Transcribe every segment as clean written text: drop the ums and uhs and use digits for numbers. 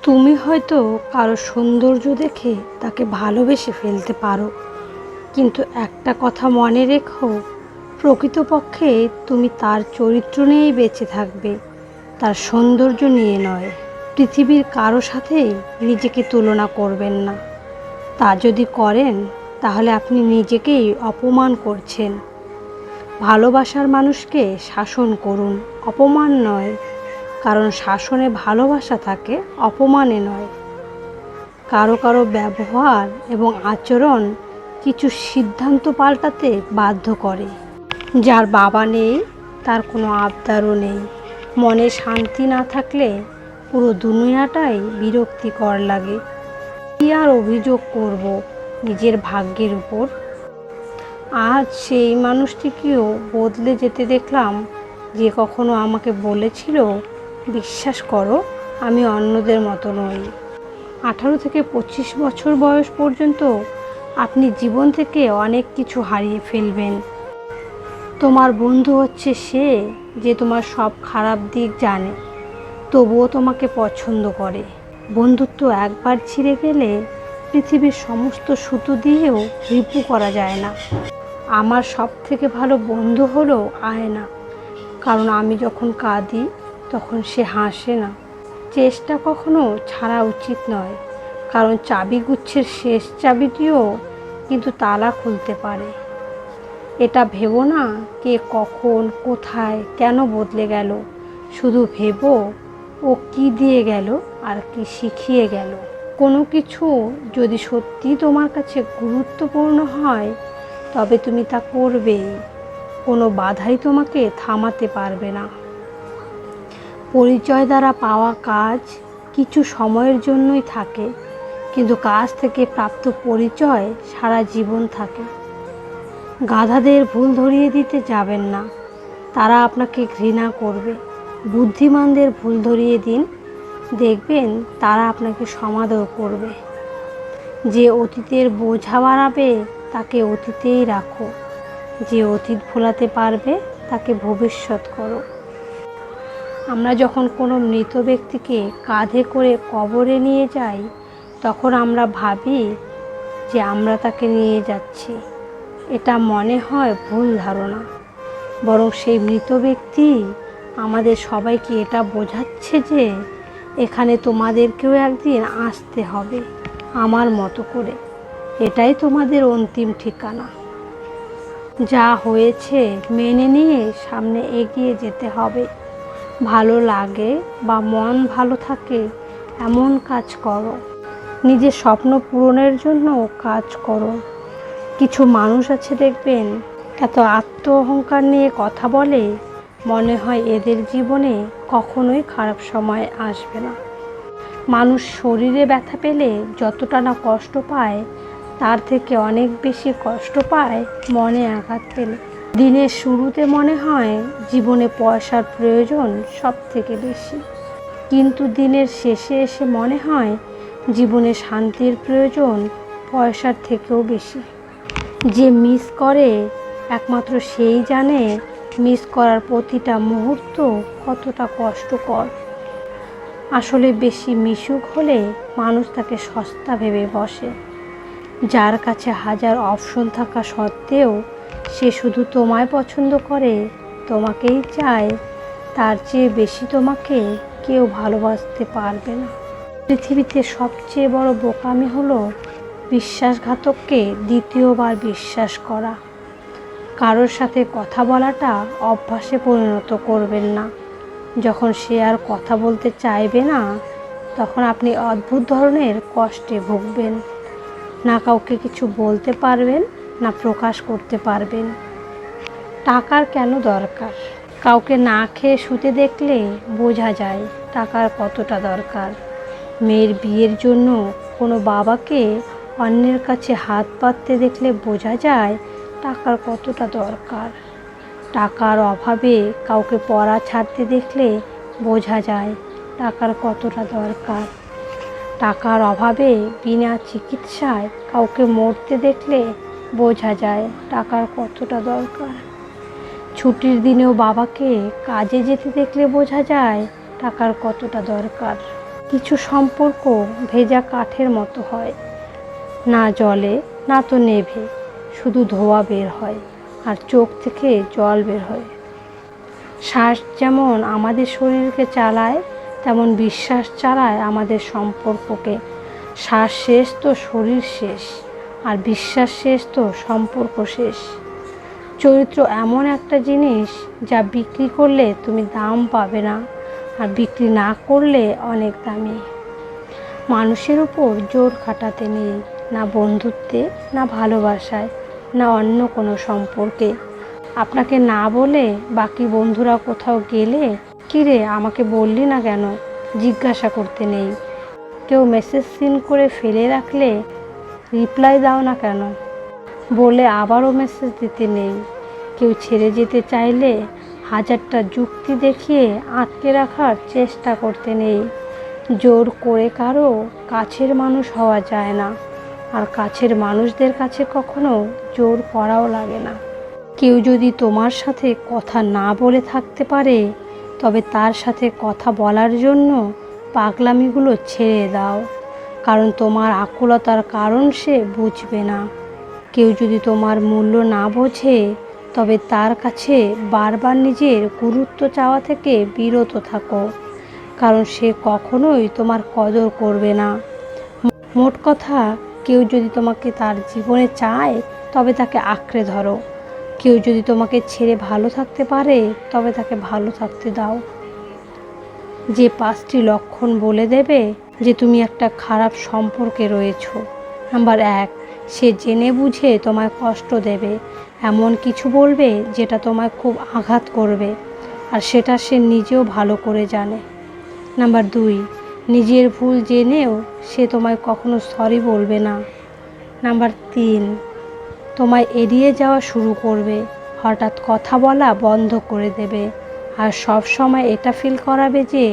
তুমি হয়তো কারো সৌন্দর্য দেখে তাকে ভালোবেসে ফেলতে পারো, কিন্তু একটা কথা মনে রেখো, প্রকৃতপক্ষে তুমি তার চরিত্র নিয়েই বেঁচে থাকবে, তার সৌন্দর্য নিয়ে নয়। পৃথিবীর কারো সাথেই নিজেকে তুলনা করবেন না। তা যদি করেন তাহলে আপনি নিজেকেই অপমান করছেন। ভালোবাসার মানুষকে শাসন করুন, অপমান নয়, কারণ শাসনে ভালোবাসা থাকে, অপমানে নয়। কারো কারো ব্যবহার এবং আচরণ কিছু সিদ্ধান্ত পাল্টাতে বাধ্য করে। যার বাবা নেই তার কোনো আবদারও নেই। মনে শান্তি না থাকলে পুরো দুনিয়াটাই বিরক্তিকর লাগে। কি আর অভিযোগ করব নিজের ভাগ্যের উপর? আজ সেই মানুষটিকেও বদলে যেতে দেখলাম, যে কখনো আমাকে বলেছিল, বিশ্বাস করো আমি অন্যদের মতো নই। 18 থেকে 25 বছর বয়স পর্যন্ত আপনি জীবন থেকে অনেক কিছু হারিয়ে ফেলবেন। তোমার বন্ধু হচ্ছে সে যে তোমার সব খারাপ দিক জানে, তবুও তোমাকে পছন্দ করে। বন্ধুত্ব একবার ছিঁড়ে গেলে পৃথিবীর সমস্ত সুতো দিয়েও রিপু করা যায় না। আমার সব থেকে ভালো বন্ধু হলো আয়না, কারণ আমি যখন কাঁদি তখন সে হাসে না। চেষ্টা কখনো ছাড়া উচিত নয়, কারণ চাবিগুচ্ছের শেষ চাবিটিও কিন্তু তালা খুলতে পারে। এটা ভেবো না কে কখন কোথায় কেন বদলে গেল, শুধু ভেবো ও কি দিয়ে গেল আর কি শিখিয়ে গেল। কোনো কিছু যদি সত্যি তোমার কাছে গুরুত্বপূর্ণ হয় তবে তুমি তা করবেই। কোনো বাধাই তোমাকে থামাতে পারবে না। পরিচয় দ্বারা পাওয়া কাজ কিছু সময়ের জন্যই থাকে, কিন্তু কাজ থেকে প্রাপ্ত পরিচয় সারা জীবন থাকে। গাধাদের ভুল ধরিয়ে দিতে যাবেন না, তারা আপনাকে ঘৃণা করবে। বুদ্ধিমানদের ভুল ধরিয়ে দিন, দেখবেন তারা আপনাকে সমাদর করবে। যে অতীতের বোঝা বাড়াবে তাকে অতীতেই রাখো, যে অতীত ভোলাতে পারবে তাকে ভবিষ্যৎ করো। আমরা যখন কোনো মৃত ব্যক্তিকে কাঁধে করে কবরে নিয়ে যাই, তখন আমরা ভাবি যে আমরা তাকে নিয়ে যাচ্ছি। এটা মনে হয় ভুল ধারণা, বরং সেই মৃত ব্যক্তি আমাদের সবাইকে এটা বোঝাচ্ছে যে এখানে তোমাদেরকেও একদিন আসতে হবে আমার মতো করে। এটাই তোমাদের অন্তিম ঠিকানা। যা হয়েছে মেনে নিয়ে সামনে এগিয়ে যেতে হবে। ভালো লাগে বা মন ভালো থাকে এমন কাজ করো, নিজের স্বপ্ন পূরণের জন্য কাজ করো। কিছু মানুষ আছে দেখবেন, এত আত্ম অহংকার নিয়ে কথা বলে, মনে হয় এদের জীবনে কখনোই খারাপ সময় আসবে না। মানুষ শরীরে ব্যথা পেলে যতটা না কষ্ট পায়, তার থেকে অনেক বেশি কষ্ট পায় মনে আঘাত পেলে। দিনের শুরুতে মনে হয় জীবনে পয়সার প্রয়োজন সব থেকে বেশি, কিন্তু দিনের শেষে এসে মনে হয় জীবনে শান্তির প্রয়োজন পয়সার থেকেও বেশি। যে মিস করে একমাত্র সেই জানে মিস করার প্রতিটা মুহূর্ত কতটা কষ্টকর। আসলে বেশি মিশুক হলে মানুষ তাকে সস্তা ভেবে বসে। যার কাছে হাজার অপশন থাকা সত্ত্বেও সে শুধু তোমায় পছন্দ করে, তোমাকেই চায়, তার চেয়ে বেশি তোমাকে কেউ ভালোবাসতে পারবে না। পৃথিবীতে সবচেয়ে বড় বোকামি হলো বিশ্বাসঘাতককে দ্বিতীয়বার বিশ্বাস করা। কারোর সাথে কথা বলাটা অভ্যাসে পরিণত করবেন না। যখন সে আর কথা বলতে চাইবে না, তখন আপনি অদ্ভুত ধরনের কষ্টে ভুগবেন। না কাউকে কিছু বলতে পারবেন, না প্রকাশ করতে পারবেন। টাকার কেন দরকার? কাউকে না খেয়ে শুতে দেখলে বোঝা যায় টাকার কতটা দরকার। মেয়ের বিয়ের জন্য কোনো বাবাকে অন্যের কাছে হাত পাততে দেখলে বোঝা যায় টাকার কতটা দরকার। টাকার অভাবে কাউকে পড়া ছাড়তে দেখলে বোঝা যায় টাকার কতটা দরকার। টাকার অভাবে বিনা চিকিৎসায় কাউকে মরতে দেখলে বোঝা যায় টাকার কতটা দরকার। ছুটির দিনেও বাবাকে কাজে যেতে দেখলে বোঝা যায় টাকার কতটা দরকার। কিছু সম্পর্ক ভেজা কাঠের মতো হয়, না জ্বলে না তো নেভে, শুধু ধোঁয়া বের হয় আর চোখ থেকে জল বের হয়। শ্বাস যেমন আমাদের শরীরকে চালায়, তেমন বিশ্বাস চালায় আমাদের সম্পর্ককে। শ্বাস শেষ তো শরীর শেষ, আর বিশ্বাস শেষ তো সম্পর্ক শেষ। চরিত্র এমন একটা জিনিস যা বিক্রি করলে তুমি দাম পাবে না, আর বিক্রি না করলে অনেক দামি। মানুষের উপর জোর খাটাতে নেই, না বন্ধুত্বে, না ভালোবাসায়, না অন্য কোনো সম্পর্কে। আপনাকে না বলে বাকি বন্ধুরা কোথাও গেলে, কিরে আমাকে বললি না কেন, জিজ্ঞাসা করতে নেই। কেউ মেসেজ সিন করে ফেলে রাখলে রিপ্লাই দাও না কেন, বলে আবারও মেসেজ দিতে নেই। কেউ ছেড়ে যেতে চাইলে হাজারটা যুক্তি দেখিয়ে আটকে রাখার চেষ্টা করতে নেই। জোর করে কারো কাছের মানুষ হওয়া যায় না, আর কাছের মানুষদের কাছে কখনো জোর করাও লাগে না। কেউ যদি তোমার সাথে কথা না বলে থাকতে পারে, তবে তার সাথে কথা বলার জন্য পাগলামিগুলো ছেড়ে দাও, কারণ তোমার আকুলতার কারণ সে বুঝবে না। কেউ যদি তোমার মূল্য না বোঝে, তবে তার কাছে বারবার নিজের গুরুত্ব চাওয়া থেকে বিরত থাকো, কারণ সে কখনোই তোমার কদর করবে না। মোট কথা, কেউ যদি তোমাকে তার জীবনে চায়, তবে তাকে আঁকড়ে ধরো। কেউ যদি তোমাকে ছেড়ে ভালো থাকতে পারে, তবে তাকে ভালো থাকতে দাও। যে 5টি লক্ষণ বলে দেবে যে তুমি একটা খারাপ সম্পর্কে রয়েছো। নাম্বার 1, সে জেনে বুঝে তোমায় কষ্ট দেবে, এমন কিছু বলবে যেটা তোমায় খুব আঘাত করবে, আর সেটা সে নিজেও ভালো করে জানে। নাম্বার 2, নিজের ভুল জেনেও সে তোমায় কখনো সরি বলবে না। নাম্বার 3, তোমায় এড়িয়ে যাওয়া শুরু করবে, হঠাৎ কথা বলা বন্ধ করে দেবে, আর সব সময় এটা ফিল করাবে যে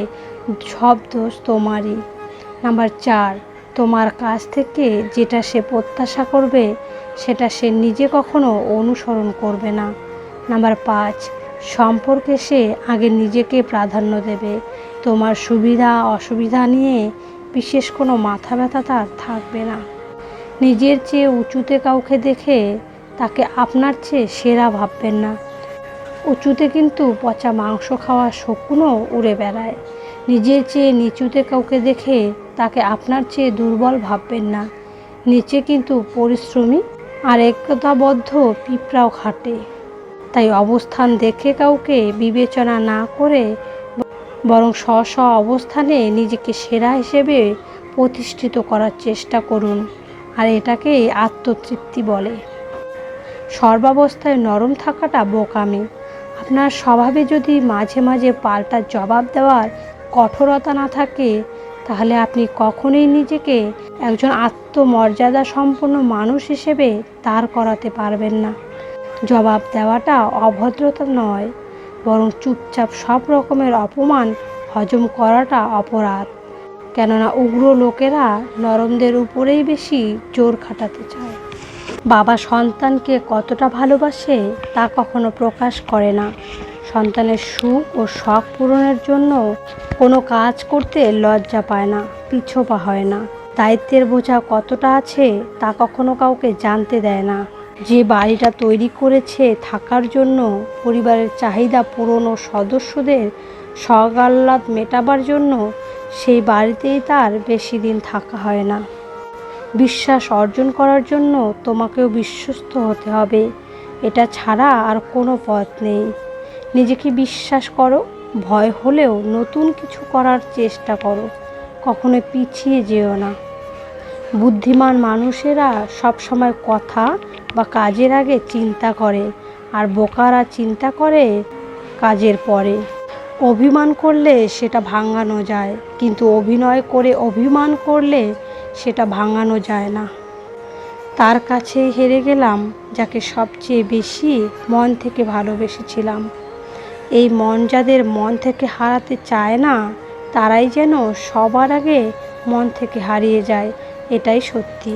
সব দোষ তোমারই। নাম্বার 4, তোমার কাছ থেকে যেটা সে প্রত্যাশা করবে, সেটা সে নিজে কখনো অনুসরণ করবে না। নাম্বার 5, সম্পর্কে সে আগে নিজেকে প্রাধান্য দেবে। তোমার সুবিধা অসুবিধা নিয়ে বিশেষ কোনো মাথা ব্যথা তার থাকবে না। নিজের চেয়ে উঁচুতে কাউকে দেখে তাকে আপনার চেয়ে সেরা ভাববেন না। উঁচুতে কিন্তু পচা মাংস খাওয়া শকুনও উড়ে বেড়ায়। নিজের চেয়ে নিচুতে কাউকে দেখে তাকে আপনার চেয়ে দুর্বল ভাববেন না। নিচে কিন্তু পরিশ্রমী আর একতাবদ্ধ পিঁপড়াও খাটে। তাই অবস্থান দেখে কাউকে বিবেচনা না করে বরং স্ব অবস্থানে নিজেকে সেরা হিসেবে প্রতিষ্ঠিত করার চেষ্টা করুন, আর এটাকেই আত্মতৃপ্তি বলে। সর্বাবস্থায় নরম থাকাটা বোকামি। আপনার স্বভাবে যদি মাঝে মাঝে পাল্টা জবাব দেওয়ার কঠোরতা না থাকে, তাহলে আপনি কখনোই নিজেকে একজন আত্মমর্যাদা সম্পন্ন মানুষ হিসেবে দাঁড় করাতে পারবেন না। জবাব দেওয়াটা অভদ্রতা নয়, বরং চুপচাপ সব রকমের অপমান হজম করাটা অপরাধ। কেননা উগ্র লোকেরা নরমদের উপরেই বেশি জোর খাটাতে চায়। বাবা সন্তানকে কতটা ভালোবাসে তা কখনো প্রকাশ করে না। সন্তানের সুখ ও শখ পূরণের জন্য কোনো কাজ করতে লজ্জা পায় না, পিছপা হয় না। দায়িত্বের বোঝা কতটা আছে তা কখনো কাউকে জানতে দেয় না। যে বাড়িটা তৈরি করেছে থাকার জন্য, পরিবারের চাহিদা পূরণ ও সদস্যদের শখ আহ্লাদ মেটাবার জন্য, সেই বাড়িতেই তার বেশি দিন থাকা হয় না। বিশ্বাস অর্জন করার জন্য তোমাকেও বিশ্বস্ত হতে হবে, এটা ছাড়া আর কোনো পথ নেই। নিজেকে বিশ্বাস করো, ভয় হলেও নতুন কিছু করার চেষ্টা করো, কখনো পিছিয়ে যেও না। বুদ্ধিমান মানুষেরা সবসময় কথা বা কাজের আগে চিন্তা করে, আর বোকারা চিন্তা করে কাজের পরে। অভিমান করলে সেটা ভাঙানো যায়, কিন্তু অভিনয় করে অভিমান করলে সেটা ভাঙানো যায় না। তার কাছে হেরে গেলাম যাকে সবচেয়ে বেশি মন থেকে ভালোবেসেছিলাম। এই মন যাদের মন থেকে হারাতে চায় না, তারাই যেন সবার আগে মন থেকে হারিয়ে যায়, এটাই সত্যি।